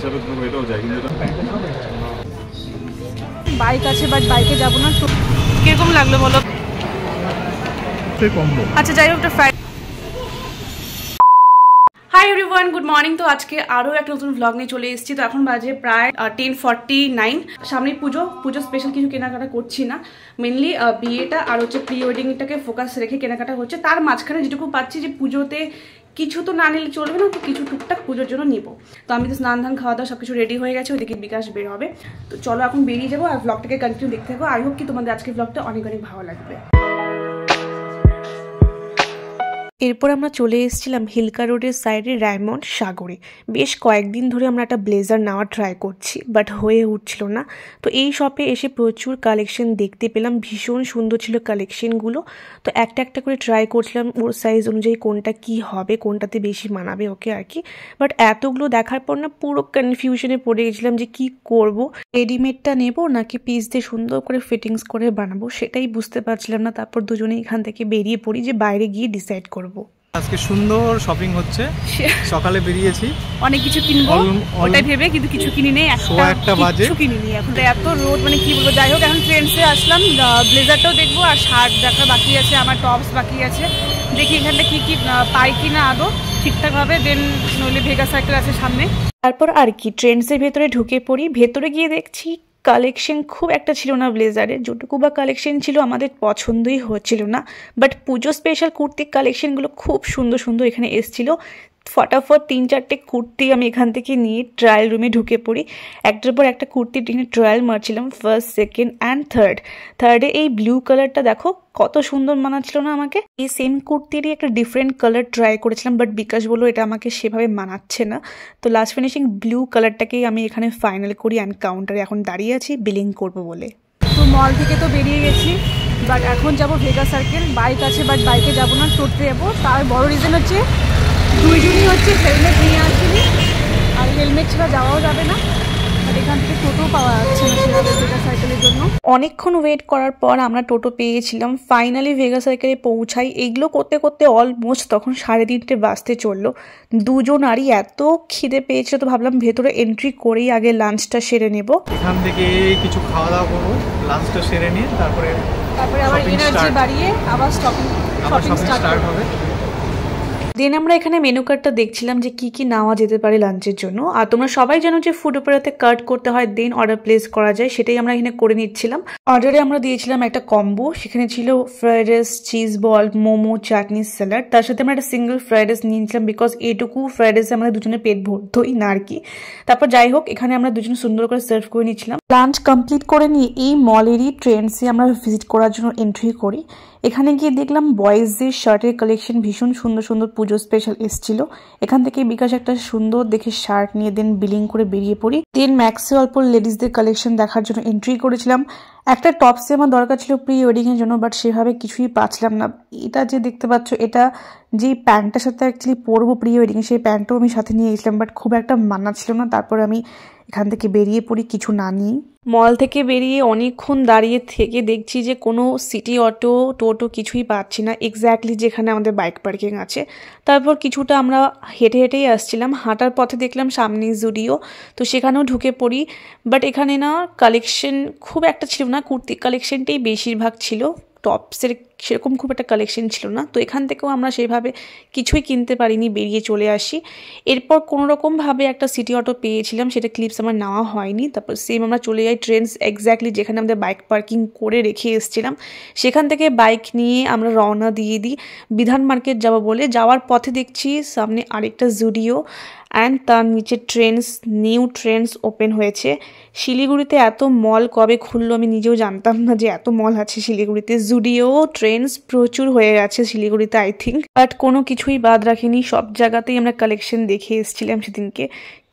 হিসাবে তুমি এটাও যাই, কিন্তু বাইক আছে বাট বাইকে যাব না। তো কিরকম লাগলো বলো? আচ্ছা যাই হোক, হাই এভরিওয়ান, গুড মর্নিং। তো আজকে আরও একটা নতুন ভ্লগ নিয়ে চলে এসেছি। তো এখন বাজে প্রায় 10:49। সামনে পুজো স্পেশাল কিছু কেনাকাটা করছি না, মেনলি বিয়েটা আর হচ্ছে প্রি ওয়েডিংটাকে ফোকাস রেখে কেনাকাটা হচ্ছে। তার মাঝখানে যেটুকু পাচ্ছি যে পুজোতে কিছু তো না নিলে চলবে না, তো কিছু টুকটাক পুজোর জন্য নিব। তো আমি তো স্নান ধান খাওয়া দাওয়া সব কিছু রেডি হয়ে গেছে, ওইদিকে বিকাশ বের হবে। তো চলো এখন বেরিয়ে যাবো আর ভ্লগটাকে কন্টিনিউ দেখতে থাকবো। আই হোপ কি তোমাদের আজকে ভ্লগটা অনেক অনেক ভালো লাগবে। এরপর আমরা চলে এসেছিলাম হিলকা রোডের সাইডে রায়মন্ড সাগরে। বেশ কয়েকদিন ধরে আমরা একটা ব্লেজার নেওয়ার ট্রাই করছি, বাট হয়ে উঠছিল না। তো এই শপে এসে প্রচুর কালেকশন দেখতে পেলাম, ভীষণ সুন্দর ছিল কালেকশনগুলো। তো একটা একটা করে ট্রাই করছিলাম ওর সাইজ অনুযায়ী কোনটা কি হবে, কোনটাতে বেশি মানাবে ওকে আর কি। বাট এতগুলো দেখার পর না পুরো কনফিউশনে পড়ে গেছিলাম যে কি করব, রেডিমেডটা নেব নাকি পিস দিয়ে সুন্দর করে ফিটিংস করে বানাবো, সেটাই বুঝতে পারছিলাম না। তারপর দুজনে এখান থেকে বেরিয়ে পড়ি যে বাইরে গিয়ে ডিসাইড করব। আজকে সুন্দর শপিং হচ্ছে, সকালে বেরিয়েছি অনেক কিছু কিনবো ওটাই ভেবে, কিন্তু কিছু কিনি নেই, একটা বাজে কিছু কিনিনি। এখন এত রোদ, মানে কি বলবো। যাই হোক, এখন ট্রেন্ডসে আসলাম, ব্লেজারটাও দেখবো আর শার্ট দেখা বাকি আছে, আমার টপস বাকি আছে। দেখি এখানটা কি কি পাই কিনা আদৌ ঠিকঠাক হবে, দেন নইলে ভেগা সাইকেল আছে সামনে। তারপর আর কি ট্রেন্ডসের ভেতরে ঢুকে পড়ি। ভেতরে গিয়ে দেখছি কালেকশন খুব একটা ছিল না ব্লেজারের, যেটুকু বা কালেকশন ছিল আমাদের পছন্দই হচ্ছিল না। বাট পুজো স্পেশাল কুর্তির কালেকশনগুলো খুব সুন্দর সুন্দর এখানে এসেছিলো। ফটাফট 3-4টে কুর্তি আমি এখান থেকে নিয়ে ট্রায়াল রুমে ঢুকে পড়ি। একটার পর একটা কুর্তির এখানে ট্রায়াল মারছিলাম, ফার্স্ট, সেকেন্ড অ্যান্ড থার্ডে এই ব্লু কালারটা দেখো কত সুন্দর মানাচ্ছিল না আমাকে। এই সেম কুর্তিরই একটা ডিফারেন্ট কালার ট্রাই করেছিলাম, বাট বিকাশ বললো এটা আমাকে সেভাবে মানাচ্ছে না। তো লাস্ট ফিনিশিং ব্লু কালারটাকেই আমি এখানে ফাইনাল করি অ্যান্ড কাউন্টারে এখন দাঁড়িয়ে আছি বিলিং করবো বলে। তো মল থেকে তো বেরিয়ে গেছি, বাট এখন যাবো ভেগা সার্কেল। বাইক আছে বাট বাইকে যাবো না, টোটোতে যাবো। তার বড় রিজন হচ্ছে দুইজনই হচ্ছে হেলমেট নিয়ে আসিনি, আর হেলমেট ছাড়া যাওয়াও যাবে না। আর এখান থেকে টোটো পাওয়া যাচ্ছে না সেভাবে ভেগা সাইকেলের জন্য। অনেকক্ষণ ওয়েট করার পর আমরা টোটো পেয়েছিলাম, ফাইনালি ভেগা সাইকেলে পৌঁছাই। এইগুলো করতে করতে অলমোস্ট তখন 3:30 বাজতে চললো। দুজন আরই এত খিদে পেয়েছিল, তো ভাবলাম ভেতরে এন্ট্রি করেই আগে লাঞ্চটা সেরে নেব। এখান থেকে কিছু খাওয়া দাওয়া করবো, লাঞ্চটা সেরে নিয়ে তারপরে আবার এনার্জি বাড়িয়ে আবার শপিং স্টার্ট হবে। দেন আমরা এখানে মেনু কার্ডটা দেখছিলাম যে কি কি নেওয়া যেতে পারে লাঞ্চের জন্য। আর তোমরা সবাই জানো যে ফুড অপেরাতে কার্ড করতে হয়, দেন অর্ডার প্লেস করা যায়, সেটাই আমরা এখানে করে নিচ্ছিলাম। অর্ডারে আমরা দিয়েছিলাম একটা কম্বো, সেখানে ছিল fried rice, cheese ball, momo, chutney, salad. তার সাথে আমরা একটা সিঙ্গেল ফ্রাইড রাইস নিয়েছিলাম, বিকজ এইটুকু ফ্রাইড রাইসে আমাদের দুজনের পেট ভরতোই না আর কি। তারপর যাই হোক, এখানে আমরা দুজন সুন্দর করে সার্ভ করে নিচ্ছিলাম। লাঞ্চ কমপ্লিট করে নিয়ে এই মলেরই ট্রেন্ডসে আমরা ভিজিট করার জন্য এন্ট্রি করি। এখানে গিয়ে দেখলাম বয়েজদের শার্টের কালেকশন ভীষণ সুন্দর সুন্দর পুজো স্পেশাল এসেছিল। এখান থেকে বিকাশ একটা সুন্দর দেখে শার্ট নিয়ে দেন বিলিং করে বেরিয়ে পড়ি। দেন ম্যাক্সে অল্প লেডিসদের কালেকশন দেখার জন্য এন্ট্রি করেছিলাম। একটা টপসে আমার দরকার ছিল প্রি ওয়েডিংয়ের জন্য, বাট সেভাবে কিছুই পাচ্ছিলাম না। এটা যে দেখতে পাচ্ছ, এটা যেই প্যান্টটার সাথে অ্যাকচুয়ালি পরবো প্রি ওয়েডিংয়ে, সেই প্যান্টটাও আমি সাথে নিয়ে গেছিলাম, বাট খুব একটা মানাচ্ছিল না। তারপর আমি এখান থেকে বেরিয়ে পড়ি কিছু না নিয়ে। মল থেকে বেরিয়ে অনেকক্ষণ দাঁড়িয়ে থেকে দেখছি যে কোনো সিটি অটো, টোটো কিছুই পাচ্ছি না এক্স্যাক্টলি যেখানে আমাদের বাইক পার্কিং আছে। তারপর কিছুটা আমরা হেঁটে হেঁটেই আসছিলাম, হাঁটার পথে দেখলাম সামনে জুডিও, তো সেখানেও ঢুকে পড়ি। বাট এখানে না কালেকশন খুব একটা ছিল না, কুর্তি কালেকশনটাই বেশিরভাগ ছিল, টপসের সেরকম খুব একটা কালেকশন ছিল না। তো এখান থেকেও আমরা সেভাবে কিছুই কিনতে পারিনি, বেরিয়ে চলে আসি। এরপর কোনোরকমভাবে একটা সিটি অটো পেয়েছিলাম, সেটা ক্লিপস আমার নেওয়া হয়নি। তারপর সেম আমরা চলে যাই ট্রেন্ডস এক্স্যাক্টলি যেখানে আমাদের বাইক পার্কিং করে রেখে এসেছিলাম। সেখান থেকে বাইক নিয়ে আমরা রওনা দিয়ে দিই বিধান মার্কেট যাবো বলে। যাওয়ার পথে দেখছি সামনে আরেকটা জুডিও অ্যান্ড তার নিচে নিউ ট্রেন্ডস ওপেন হয়েছে। শিলিগুড়িতে এত মল কবে খুললো আমি নিজেও জানতাম না যে এত মল আছে শিলিগুড়িতে। জুডিও, ট্রেন্ডস প্রচুর হয়ে গেছে শিলিগুড়িতে আই থিঙ্ক, বাট কোনো কিছুই বাদ রাখিনি, সব জায়গাতেই আমরা কালেকশন দেখে এসেছিলাম সেদিনকে।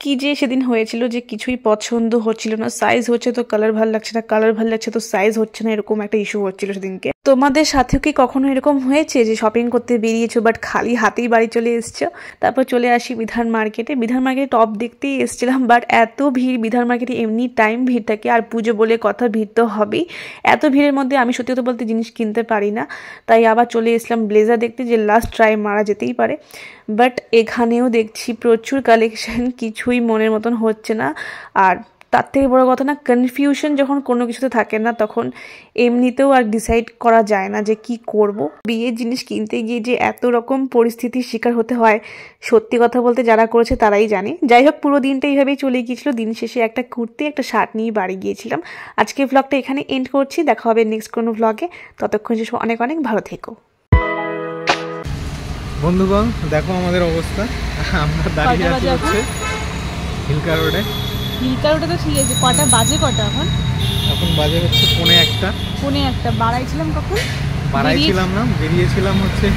কি যে সেদিন হয়েছিল যে কিছুই পছন্দ হচ্ছিল না, সাইজ হচ্ছে তো কালার ভাল লাগছে না, কালার ভাল লাগছে তো সাইজ হচ্ছে না, এরকম একটা ইস্যু হচ্ছিল সেদিনকে। তোমাদের সাথেও কি কখনো এরকম হয়েছে যে শপিং করতে বেরিয়েছো বাট খালি হাতেই বাড়ি চলে এসছো? তারপর চলে আসি বিধান মার্কেটে। বিধান মার্কেটে টপ দেখতেই এসেছিলাম, বাট এত ভিড় বিধান মার্কেটে, এমনি টাইম ভিড় থাকে, আর পুজো বলে কথা ভিড় তো হবেই। এত ভিড়ের মধ্যে আমি সত্যি কথা বলতে জিনিস কিনতে পারি না, তাই আবার চলে এসলাম ব্লেজার দেখতে, যে লাস্ট ট্রাই মারা যেতেই পারে। বাট এখানেও দেখছি প্রচুর কালেকশন, কিছুই মনের মতন হচ্ছে না। আর তার থেকে বড় কথা না, কনফিউশন যখন কোনো কিছুতে থাকে না তখন এমনিতেও আর ডিসাইড করা যায় না যে কি করব। বিয়ের জিনিস কিনতে গিয়ে যে এত রকম পরিস্থিতির শিকার হতে হয়, সত্যি কথা বলতে যারা করেছে তারাই জানে। যাই হোক, পুরো দিনটা এইভাবেই চলে গিয়েছিল। দিন শেষে একটা কুর্তি একটা শার্ট নিয়ে বাড়ি গিয়েছিলাম। আজকে ভ্লগটা এখানে এন্ড করছি, দেখা হবে নেক্সট কোনো ভ্লগে। ততক্ষণ শেষ অনেক অনেক ভালো থেকো। বন্ধুগণ দেখো আমাদের অবস্থা, আমরা দাঁড়িয়ে আছি হচ্ছে হিলকা রোডে। হিলকা রোডে তো ঠিক আছে, কটা বাজে কটা এখন? এখন বাজে হচ্ছে 1:45। বাড়াইছিলাম কখন? বাড়াইছিলাম না, বেরিয়েছিলাম হচ্ছে